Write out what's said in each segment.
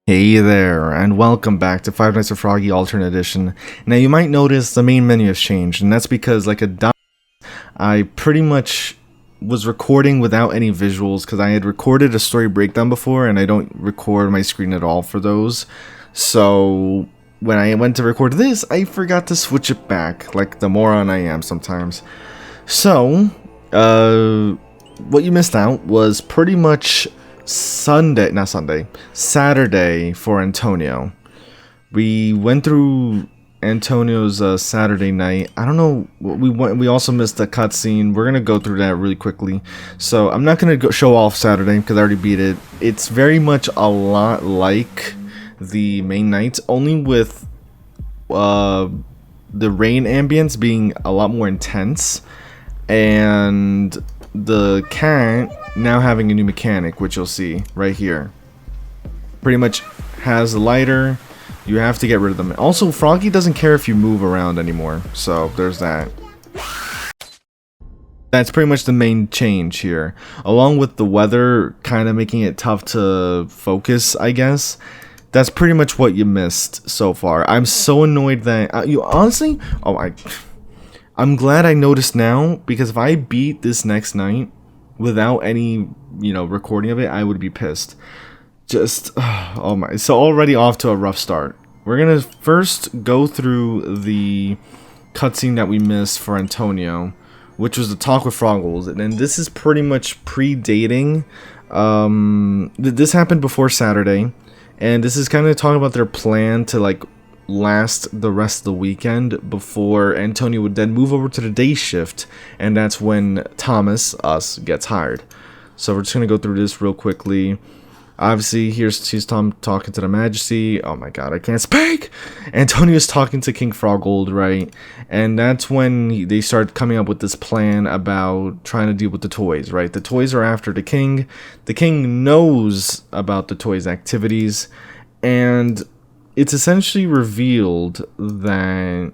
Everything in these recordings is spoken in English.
Hey there, and welcome back to Five Nights at Froggy Alternate Edition. Now you might notice the main menu has changed, and that's because I pretty much was recording without any visuals because I had recorded a story breakdown before, and I don't record my screen at all for those. So when I went to record this, I forgot to switch it back, like the moron I am sometimes. So, what you missed out was pretty much Saturday for Antonio. We went through Antonio's Saturday night. I don't know. We also missed the cutscene. We're gonna go through that really quickly. So I'm not gonna show off Saturday because I already beat it. It's very much a lot like the main nights, only with the rain ambience being a lot more intense, and the cat now having a new mechanic, which you'll see right here. Pretty much has a lighter. You have to get rid of them. Also, Froggy doesn't care if you move around anymore, so there's that. That's pretty much the main change here, along with the weather kind of making it tough to focus, I guess. That's pretty much what you missed so far. I'm so annoyed that you honestly. I'm glad I noticed now, because if I beat this next night without any, recording of it, I would be pissed. Oh my. So already off to a rough start. We're gonna first go through the cutscene that we missed for Antonio, which was the talk with Froggy, and then this is pretty much predating. This happened before Saturday, and this is kind of talking about their plan to last the rest of the weekend before Antonio would then move over to the day shift, and that's when Thomas, us, gets hired. So we're just gonna go through this real quickly. Obviously, here's Tom talking to the Majesty. Oh my god, I can't speak! Antonio's talking to King Froggy, right? And that's when they start coming up with this plan about trying to deal with the toys, right? The toys are after the king. The king knows about the toys' activities, and it's essentially revealed that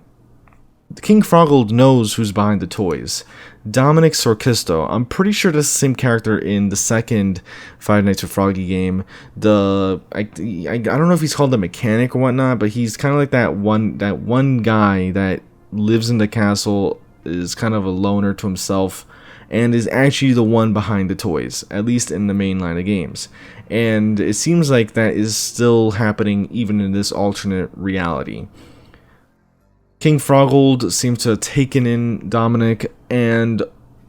King Froggy knows who's behind the toys. Dominic Sorkisto. I'm pretty sure that's the same character in the second Five Nights at Froggy game. I don't know if he's called the mechanic or whatnot, but he's kind of like that one guy that lives in the castle, is kind of a loner to himself, and is actually the one behind the toys, at least in the main line of games. And it seems like that is still happening even in this alternate reality. King Froggy seems to have taken in Dominic, and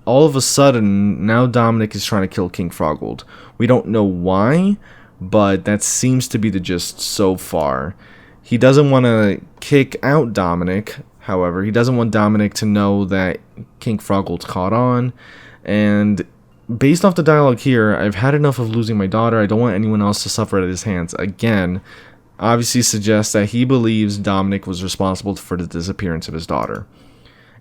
all of a sudden, now Dominic is trying to kill King Froggy. We don't know why, but that seems to be the gist so far. He doesn't want to kick out Dominic, however. He doesn't want Dominic to know that King Froggy's caught on, and based off the dialogue here, I've had enough of losing my daughter. I don't want anyone else to suffer at his hands again. Obviously suggests that he believes Dominic was responsible for the disappearance of his daughter.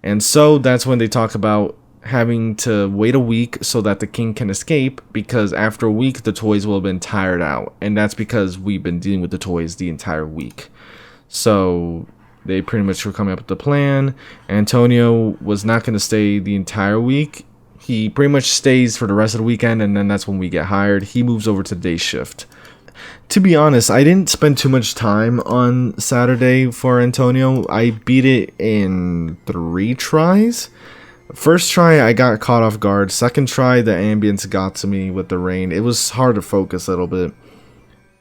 And so that's when they talk about having to wait a week so that the king can escape, because after a week the toys will have been tired out, and that's because we've been dealing with the toys the entire week. So they pretty much were coming up with the plan. Antonio was not going to stay the entire week. He pretty much stays for the rest of the weekend, and then that's when we get hired. He moves over to day shift. To be honest, I didn't spend too much time on Saturday for Antonio. I beat it in 3 tries. First try, I got caught off guard. Second try, the ambience got to me with the rain. It was hard to focus a little bit.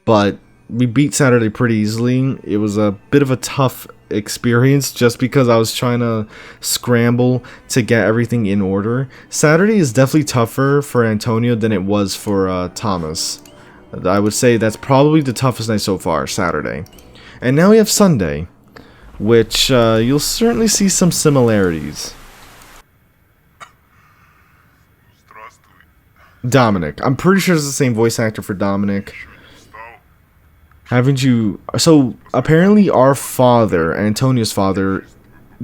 But we beat Saturday pretty easily. It was a bit of a tough experience just because I was trying to scramble to get everything in order. Saturday is definitely tougher for Antonio than it was for Thomas. I would say that's probably the toughest night so far, Saturday. And now we have Sunday, which you'll certainly see some similarities. Dominic. I'm pretty sure it's the same voice actor for Dominic. Haven't you... So, apparently our father, Antonio's father,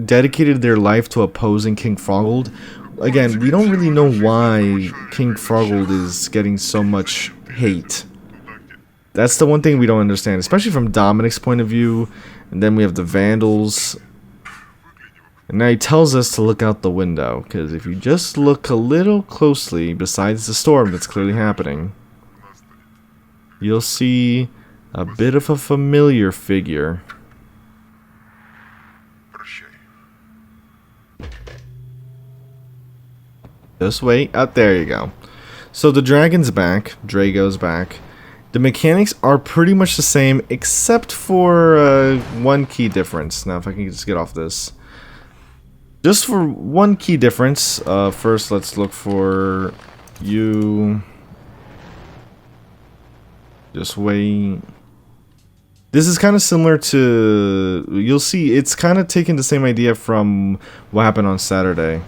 dedicated their life to opposing King Froggy. Again, we don't really know why King Froggy is getting so much hate. That's the one thing we don't understand, especially from Dominic's point of view. And then we have the Vandals. And now he tells us to look out the window, because if you just look a little closely, besides the storm that's clearly happening, you'll see A bit of a familiar figure. Just wait. Oh, there you go. So the dragon's back. Drago's back. The mechanics are pretty much the same, except for one key difference. Now, if I can just get off this. Just for one key difference. First, let's look for you. Just wait. This is kind of similar to... You'll see, it's kind of taking the same idea from what happened on Saturday.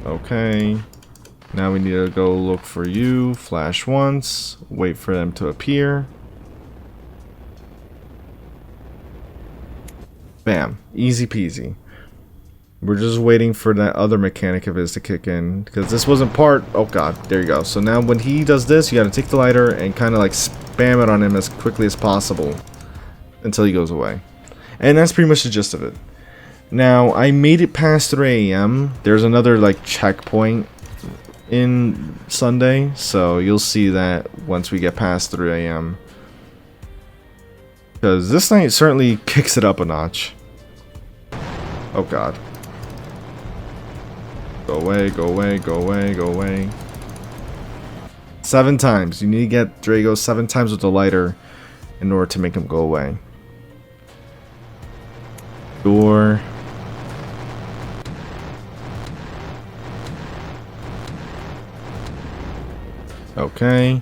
Okay, now we need to go look for you, flash once, wait for them to appear. Bam, easy peasy. We're just waiting for that other mechanic of his to kick in, because this wasn't part... Oh god, there you go. So now when he does this, you gotta take the lighter and kind of like spam it on him as quickly as possible until he goes away. And that's pretty much the gist of it. Now, I made it past 3 AM. There's another, like, checkpoint in Sunday, so you'll see that once we get past 3 AM. Because this night certainly kicks it up a notch. Oh, God. Go away, go away, go away, go away. 7 times. You need to get Drago 7 times with the lighter in order to make him go away. Door... Okay,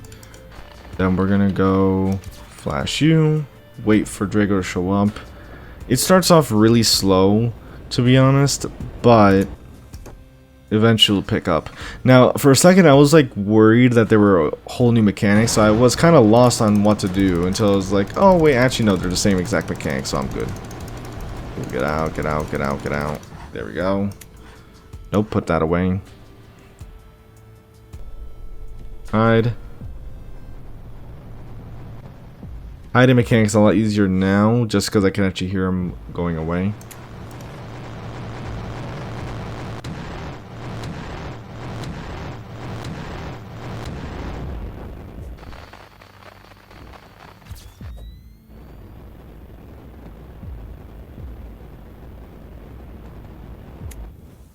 then we're gonna go flash you, wait for Drago to show up. It starts off really slow, to be honest, but eventually pick up. Now, for a second I was like worried that there were a whole new mechanics, so I was kind of lost on what to do until I was like, oh wait, actually no, they're the same exact mechanics, so I'm good. Get out, get out, get out, get out. There we go. Nope, put that away. Hide. Hiding mechanics a lot easier now, just because I can actually hear him going away.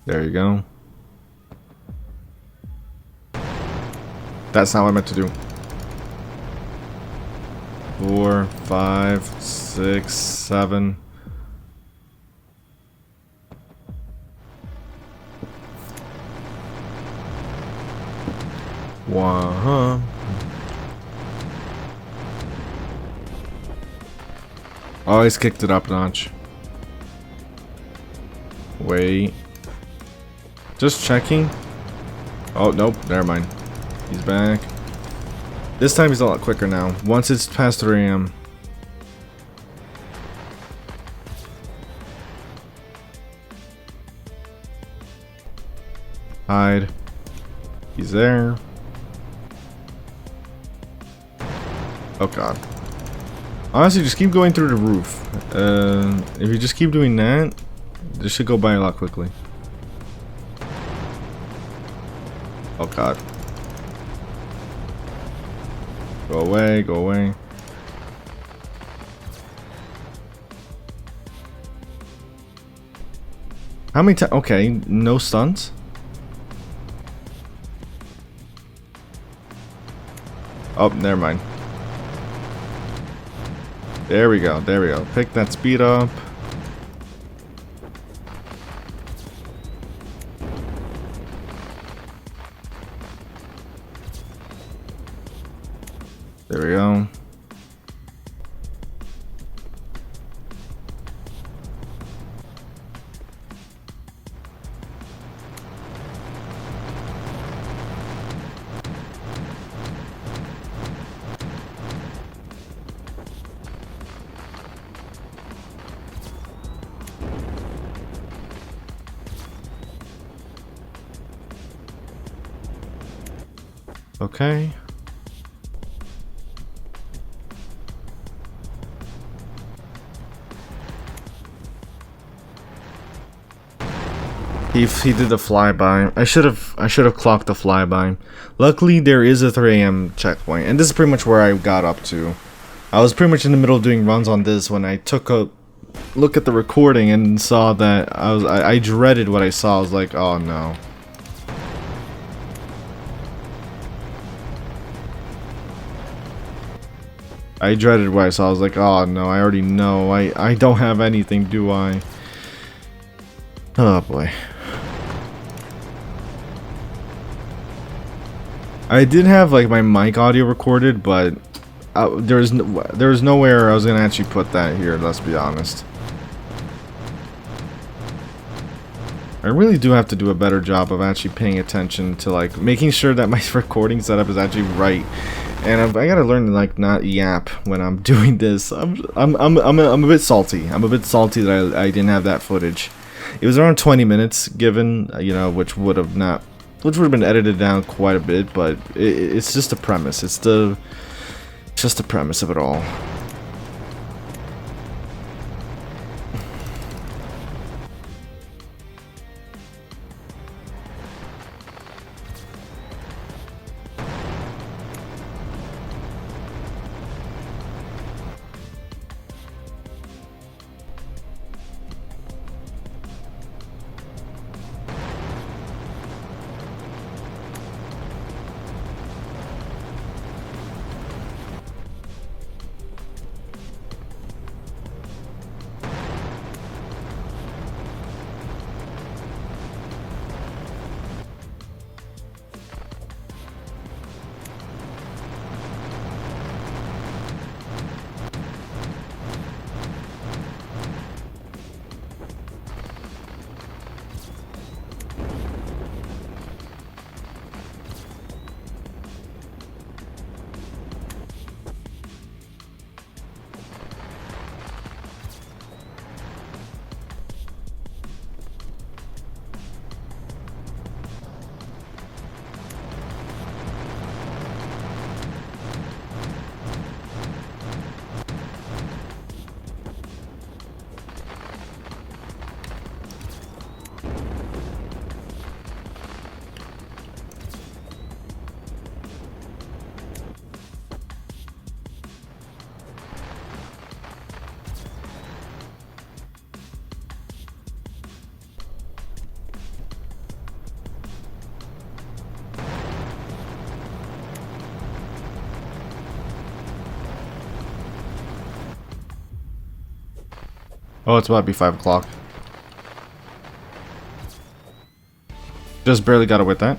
There you go. That's not what I meant to do. 4, 5, 6, 7. Wow. Always kicked it up a notch. Wait. Just checking. Oh, nope. Never mind. He's back. This time he's a lot quicker now. Once it's past 3 AM. Hide. He's there. Oh god. Honestly, just keep going through the roof. If you just keep doing that, this should go by a lot quickly. Oh god. Go away, go away. How many times? Okay, no stunts. Oh, never mind. There we go, there we go. Pick that speed up. There we go. Okay. He did the flyby. I should have clocked the flyby. Luckily, there is a 3 a.m. checkpoint, and this is pretty much where I got up to. I was pretty much in the middle of doing runs on this when I took a look at the recording and saw that I dreaded what I saw. I was like, oh no. I dreaded what I saw. I was like, oh no, I already know. I don't have anything, do I? Oh boy. I did have like my mic audio recorded, but there was nowhere I was gonna actually put that here. Let's be honest. I really do have to do a better job of actually paying attention to like making sure that my recording setup is actually right, and I gotta learn to like not yap when I'm doing this. I'm a bit salty. I'm a bit salty that I didn't have that footage. It was around 20 minutes given, you know, which would have been edited down quite a bit, but it's just the premise. It's just the premise of it all. Oh, it's about to be 5 o'clock. Just barely got away with that.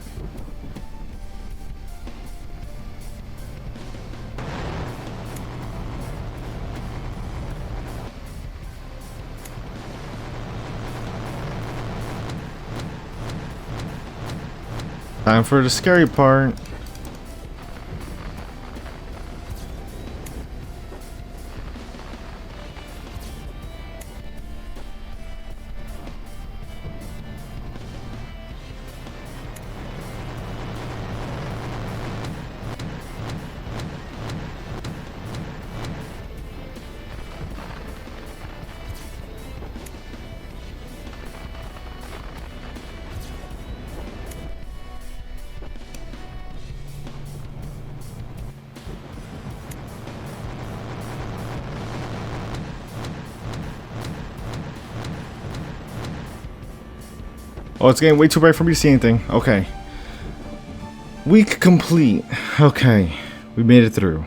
Time for the scary part. Oh, it's getting way too bright for me to see anything. Okay. Week complete. Okay. We made it through.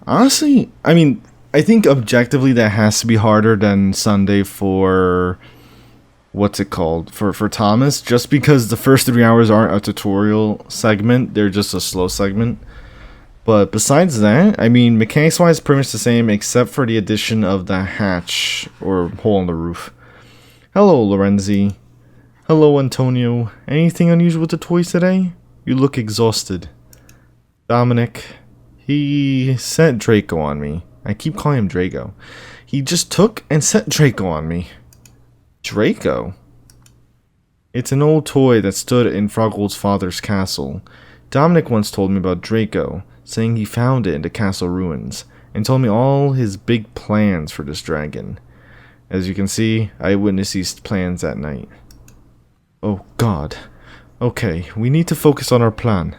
Honestly, I mean, I think objectively that has to be harder than Sunday for... What's it called? For Thomas. Just because the first 3 hours aren't a tutorial segment. They're just a slow segment. But besides that, I mean, mechanics-wise, pretty much the same, except for the addition of the hatch or hole in the roof. Hello, Lorenzi. Hello, Antonio. Anything unusual with the toys today? You look exhausted. Dominic. He sent Draco on me. I keep calling him Draco. He just took and sent Draco on me. Draco? It's an old toy that stood in Froggold's father's castle. Dominic once told me about Draco, saying he found it in the castle ruins, and told me all his big plans for this dragon. As you can see, I witnessed these plans at night. Oh God. Okay, we need to focus on our plan.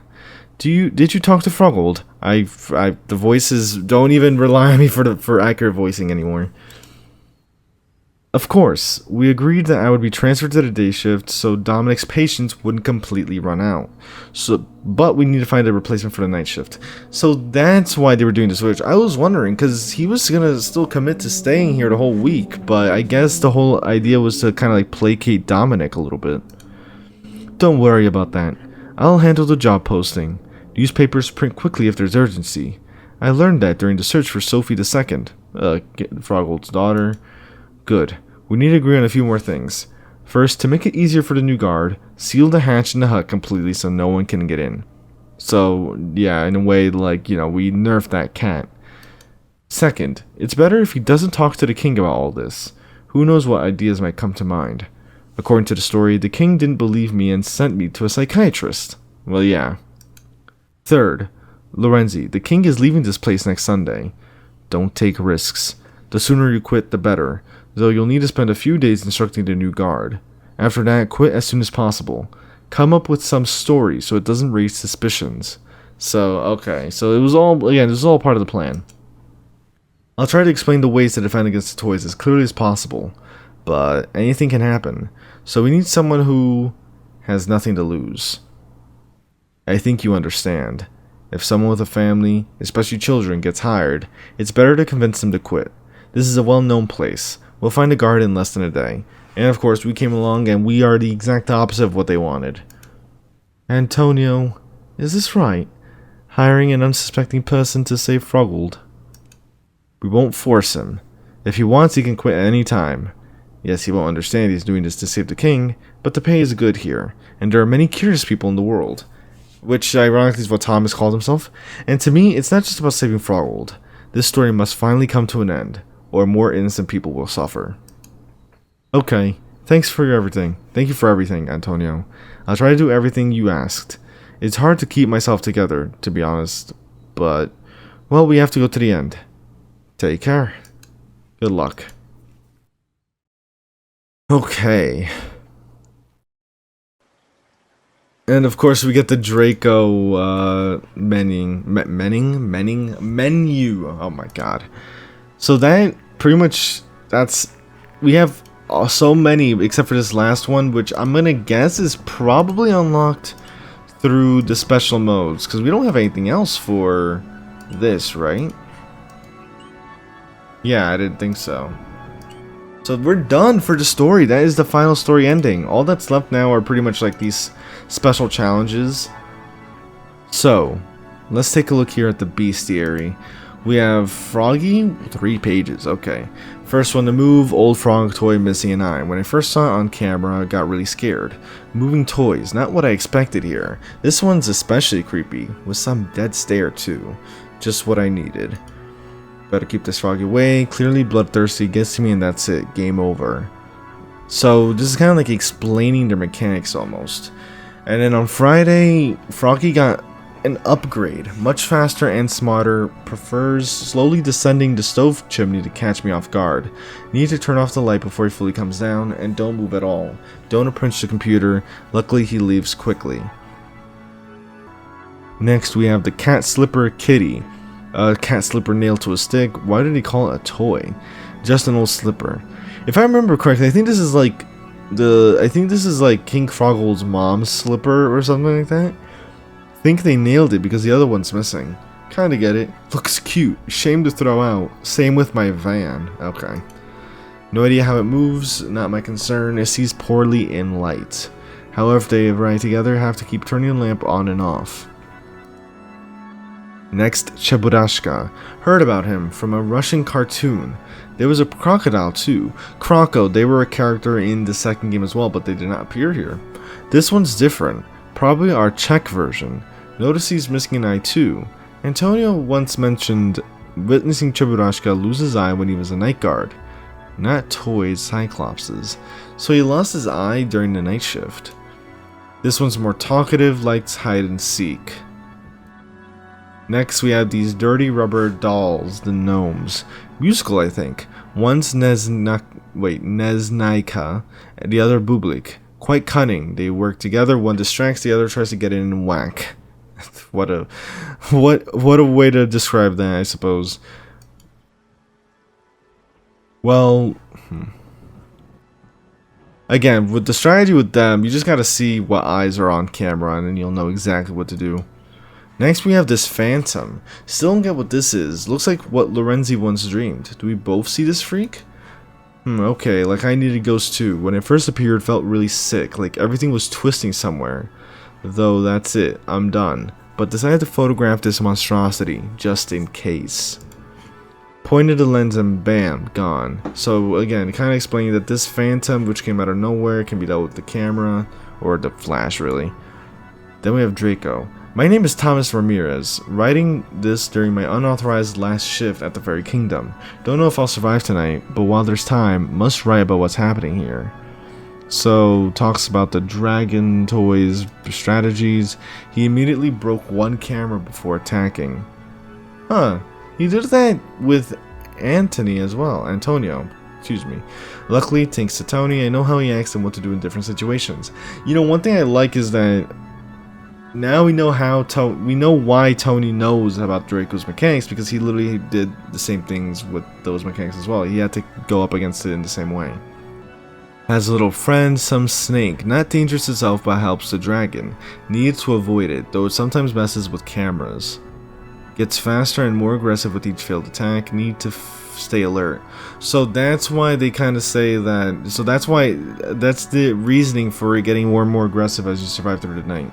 Did you talk to Froggold? The voices don't even rely on me for accurate voicing anymore. Of course, we agreed that I would be transferred to the day shift so Dominic's patience wouldn't completely run out. But we need to find a replacement for the night shift. So that's why they were doing the switch. I was wondering, because he was going to still commit to staying here the whole week, but I guess the whole idea was to kind of like placate Dominic a little bit. Don't worry about that. I'll handle the job posting. Newspapers print quickly if there's urgency. I learned that during the search for Sophie II, Froggold's daughter. Good. We need to agree on a few more things. First, to make it easier for the new guard, seal the hatch in the hut completely so no one can get in. So, yeah, in a way, like, you know, we nerfed that cat. Second, it's better if he doesn't talk to the king about all this. Who knows what ideas might come to mind. According to the story, the king didn't believe me and sent me to a psychiatrist. Well, yeah. Third, Lorenzi, the king is leaving this place next Sunday. Don't take risks. The sooner you quit, the better. Though you'll need to spend a few days instructing the new guard. After that, quit as soon as possible. Come up with some story so it doesn't raise suspicions. So, okay. So it was all, again, this was all part of the plan. I'll try to explain the ways to defend against the toys as clearly as possible. But anything can happen. So we need someone who has nothing to lose. I think you understand. If someone with a family, especially children, gets hired, it's better to convince them to quit. This is a well-known place. We'll find a guard in less than a day. And of course, we came along and we are the exact opposite of what they wanted. Antonio, is this right? Hiring an unsuspecting person to save Froggold? We won't force him. If he wants, he can quit at any time. Yes, he won't understand he's doing this to save the king, but the pay is good here, and there are many curious people in the world. Which, ironically, is what Thomas called himself. And to me, it's not just about saving Froggold. This story must finally come to an end, or more innocent people will suffer. Okay, thanks for everything. Thank you for everything, Antonio. I'll try to do everything you asked. It's hard to keep myself together, to be honest, but, well, we have to go to the end. Take care. Good luck. Okay. And of course we get the Draco menu. Oh my god. So that pretty much, we have so many except for this last one, which I'm gonna guess is probably unlocked through the special modes, because we don't have anything else for this, right? Yeah, I didn't think so. So we're done for the story. That is the final story ending. All that's left now are pretty much like these special challenges. So, let's take a look here at the Beastiary. We have Froggy, 3 pages, okay. First one to move, old frog toy missing an eye. When I first saw it on camera, I got really scared. Moving toys, not what I expected here. This one's especially creepy, with some dead stare too. Just what I needed. Better keep this Froggy away. Clearly bloodthirsty, gets to me and that's it. Game over. So this is kind of like explaining their mechanics almost. And then on Friday, Froggy got an upgrade. Much faster and smarter. Prefers slowly descending the stove chimney to catch me off guard. Need to turn off the light before he fully comes down. And don't move at all. Don't approach the computer. Luckily he leaves quickly. Next we have the cat slipper kitty. A cat slipper nailed to a stick. Why did he call it a toy? Just an old slipper. If I remember correctly, I think this is like King Froggold's mom's slipper or something like that. I think they nailed it because the other one's missing. Kinda get it. Looks cute. Shame to throw out. Same with my van. Okay. No idea how it moves. Not my concern. It sees poorly in light. However, if they ride together, have to keep turning the lamp on and off. Next, Cheburashka. Heard about him from a Russian cartoon. There was a crocodile too. Croco, they were a character in the second game as well, but they did not appear here. This one's different. Probably our Czech version. Notice he's missing an eye too. Antonio once mentioned witnessing Cheburashka lose his eye when he was a night guard. Not toys, Cyclopses. So he lost his eye during the night shift. This one's more talkative, likes hide and seek. Next we have these dirty rubber dolls, the gnomes. Musical, I think. One's Neznaika, and the other Bublik. Quite cunning. They work together. One distracts, the other tries to get in and whack. what a way to describe that, I suppose. Well, again, with the strategy with them, you just gotta see what eyes are on camera, and then you'll know exactly what to do. Next, we have this Phantom. Still don't get what this is. Looks like what Lorenzi once dreamed. Do we both see this freak? Okay, like I needed ghosts too. When it first appeared, felt really sick, like everything was twisting somewhere. Though that's it, I'm done. But decided to photograph this monstrosity, just in case. Pointed the lens and bam, gone. So again, kind of explaining that this Phantom, which came out of nowhere, can be dealt with the camera, or the flash really. Then we have Draco. My name is Thomas Ramirez, writing this during my unauthorized last shift at the Fairy Kingdom. Don't know if I'll survive tonight, but while there's time, must write about what's happening here. So, talks about the dragon toys strategies. He immediately broke one camera before attacking. He did that with Antonio, excuse me. Luckily, thanks to Tony, I know how he acts and what to do in different situations. You know, one thing I like is that now we know why Tony knows about Draco's mechanics, because he literally did the same things with those mechanics as well. He had to go up against it in the same way. Has a little friend, some snake, not dangerous itself but helps the dragon. Needs to avoid it, though it sometimes messes with cameras. Gets faster and more aggressive with each failed attack, need to stay alert. So that's why they kind of say that, that's the reasoning for it getting more and more aggressive as you survive through the night.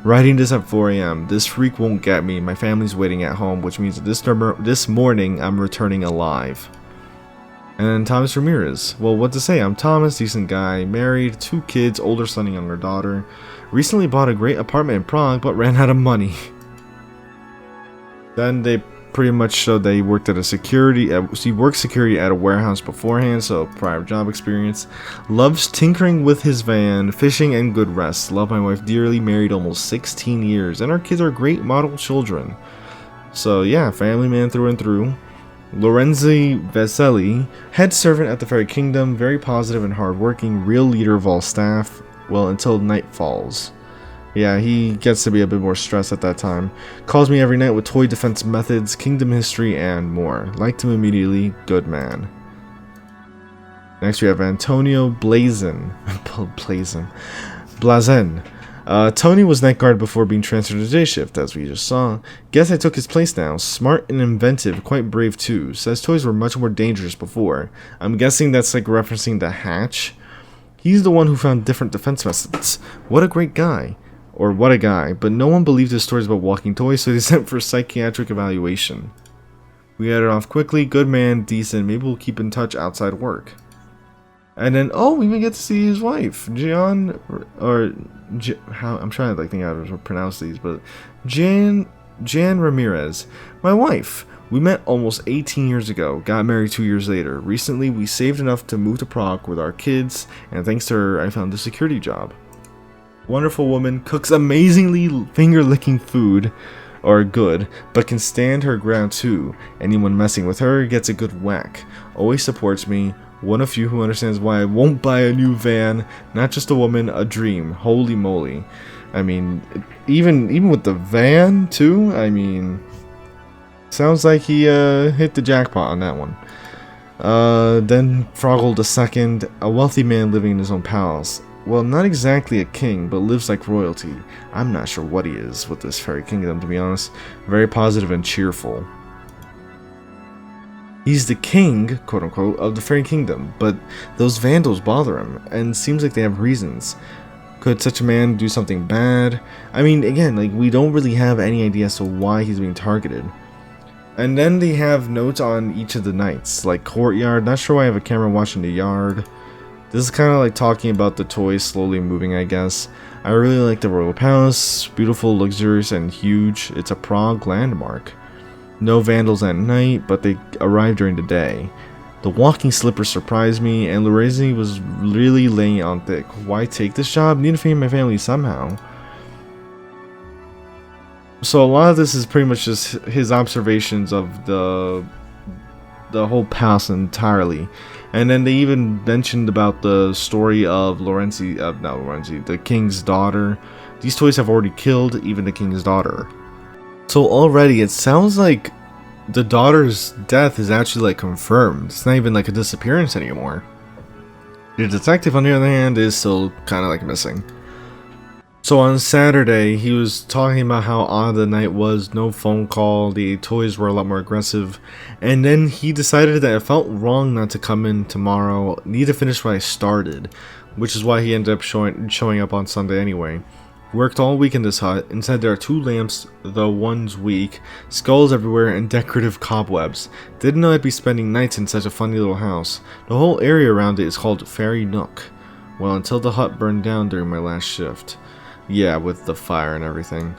Writing this at 4 AM. This freak won't get me. My family's waiting at home, which means that this morning I'm returning alive. And then Thomas Ramirez. Well, what to say? I'm Thomas, decent guy, married, 2 kids, older son and younger daughter. Recently bought a great apartment in Prague, but ran out of money. Then they pretty much showed that he worked at he worked security at a warehouse beforehand, so prior job experience. Loves tinkering with his van, fishing, and good rest. Love my wife dearly, married almost 16 years, and our kids are great model children. So yeah, family man through and through. Lorenzi Veseli, head servant at the Fairy Kingdom, very positive and hardworking, real leader of all staff, well, until night falls. Yeah, he gets to be a bit more stressed at that time. Calls me every night with toy defense methods, kingdom history, and more. Liked him immediately, good man. Next we have Antonio Blazen. Tony was night guard before being transferred to day shift, as we just saw. Guess I took his place now. Smart and inventive, quite brave too. Says toys were much more dangerous before. I'm guessing that's like referencing the hatch. He's the one who found different defense methods. What a great guy. Or what a guy, but no one believed his stories about walking toys, so they sent for psychiatric evaluation. We got it off quickly, good man, decent, maybe we'll keep in touch outside work. And then, oh, we even get to see his wife, I'm trying to think how to pronounce these, but Jan Ramirez, my wife. We met almost 18 years ago, got married 2 years later. Recently, we saved enough to move to Prague with our kids, and thanks to her, I found a security job. Wonderful woman, cooks amazingly finger-licking food, or good, but can stand her ground too. Anyone messing with her gets a good whack. Always supports me. One of you who understands why I won't buy a new van. Not just a woman, a dream. Holy moly. I mean, even with the van too, I mean, sounds like he hit the jackpot on that one. Then Froggle II, a wealthy man living in his own palace. Well, not exactly a king, but lives like royalty. I'm not sure what he is with this Fairy Kingdom, to be honest. Very positive and cheerful. He's the king, quote-unquote, of the Fairy Kingdom, but those vandals bother him, and seems like they have reasons. Could such a man do something bad? I mean, again, like, we don't really have any idea as to why he's being targeted. And then they have notes on each of the knights, like courtyard, not sure why I have a camera watching the yard. This is kind of like talking about the toys slowly moving, I guess. I really like the royal palace, beautiful, luxurious, and huge. It's a Prague landmark. No vandals at night, but they arrive during the day. The walking slippers surprised me, and Lorenzi was really laying on thick. Why take this job? Need to feed my family somehow. So a lot of this is pretty much just his observations of the the whole past entirely. And then they even mentioned about the story of the king's daughter. These toys have already killed even the king's daughter. So already it sounds like the daughter's death is actually like confirmed. It's not even like a disappearance anymore. The detective, on the other hand, is still kind of like missing. So on Saturday, he was talking about how odd the night was, no phone call, the toys were a lot more aggressive, and then he decided that it felt wrong not to come in tomorrow, need to finish what I started, which is why he ended up showing up on Sunday anyway. Worked all week in this hut, inside there are 2 lamps, though one's weak, skulls everywhere, and decorative cobwebs. Didn't know I'd be spending nights in such a funny little house. The whole area around it is called Fairy Nook. Well, until the hut burned down during my last shift. Yeah, with the fire and everything.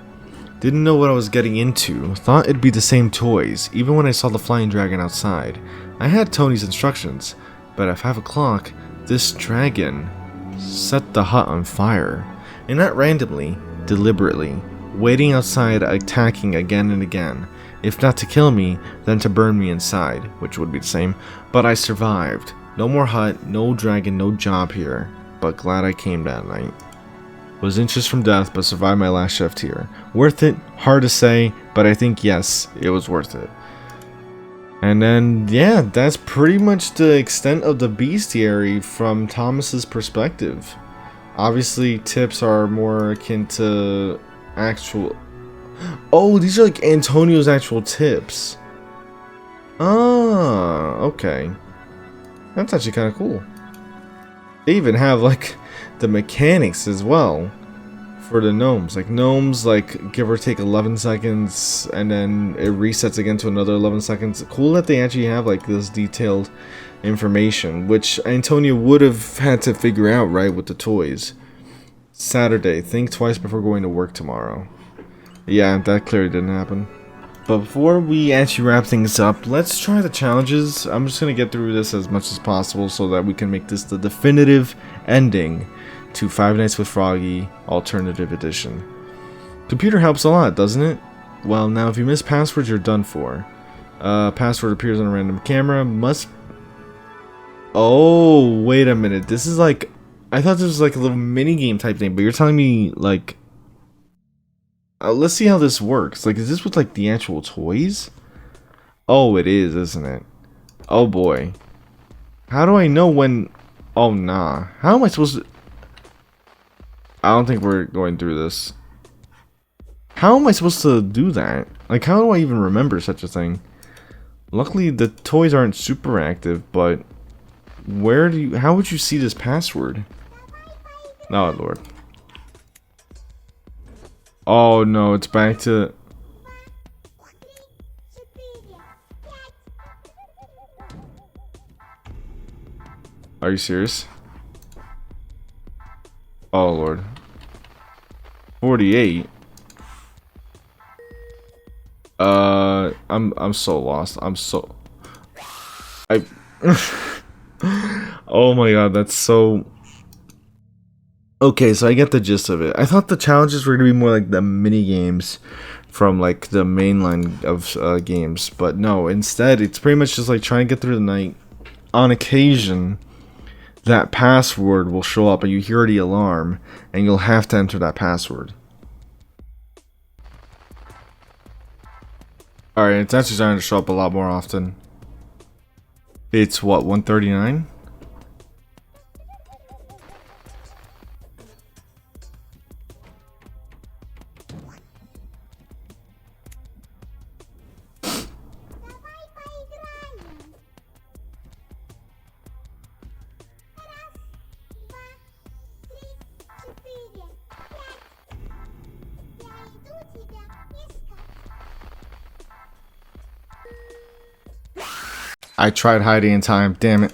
Didn't know what I was getting into. Thought it'd be the same toys, even when I saw the flying dragon outside. I had Tony's instructions, but at 5 o'clock, this dragon set the hut on fire. And not randomly, deliberately, waiting outside, attacking again and again. If not to kill me, then to burn me inside, which would be the same. But I survived. No more hut, no dragon, no job here. But glad I came that night. Was inches from death, but survived my last shift here. Worth it? Hard to say, but I think yes, it was worth it. And then, yeah, that's pretty much the extent of the Beastiary from Thomas's perspective. Obviously, tips are more akin to actual... Oh, these are like Antonio's actual tips. Ah, okay. That's actually kind of cool. They even have like the mechanics as well for the gnomes. Like gnomes, like give or take 11 seconds, and then it resets again to another 11 seconds. Cool that they actually have like this detailed information, which Antonio would have had to figure out, right, with the toys. Saturday, think twice before going to work tomorrow. Yeah, that clearly didn't happen. But before we actually wrap things up, let's try the challenges. I'm just going to get through this as much as possible so that we can make this the definitive ending to Five Nights with Froggy Alternative Edition. Computer helps a lot, doesn't it? Well, now if you miss passwords, you're done for. Password appears on a random camera. Must... Oh, wait a minute. This is like... I thought this was like a little mini-game type thing, but you're telling me, like... let's see how this works. Like, is this with, like, the actual toys? Oh, it is, isn't it? Oh, boy. How do I know when... Oh, nah. How am I supposed to... I don't think we're going through this. How am I supposed to do that? Like, how do I even remember such a thing? Luckily, the toys aren't super active, but... Where do you... How would you see this password? Oh, Lord. Oh no, it's back to... Are you serious? Oh Lord. 48? I'm so lost. I'm so... Oh my god, that's so... Okay, so I get the gist of it. I thought the challenges were going to be more like the mini-games from like the mainline of games. But no, instead it's pretty much just like trying to get through the night. On occasion, that password will show up and you hear the alarm and you'll have to enter that password. Alright, it's actually starting to show up a lot more often. It's what, 139? I tried hiding in time, damn it.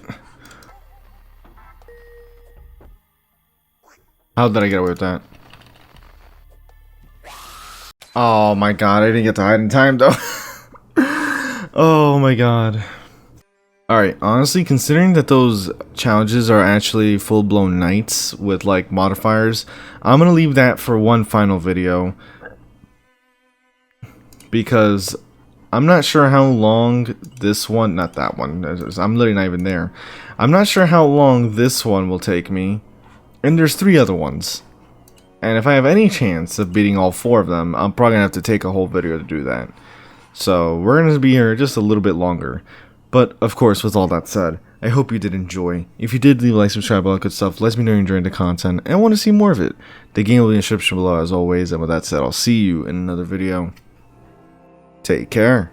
How did I get away with that? Oh my god, I didn't get to hide in time though. Oh my god. Alright, honestly, considering that those challenges are actually full-blown nights with like modifiers, I'm gonna leave that for one final video. Because I'm not sure how long this one, not that one, I'm literally not even there. I'm not sure how long this one will take me. And there's 3 other ones. And if I have any chance of beating all 4 of them, I'm probably going to have to take a whole video to do that. So we're going to be here just a little bit longer. But, of course, with all that said, I hope you did enjoy. If you did, leave a like, subscribe, all that good stuff. Let me know you're enjoying the content and want to see more of it. The game will be in the description below as always. And with that said, I'll see you in another video. Take care.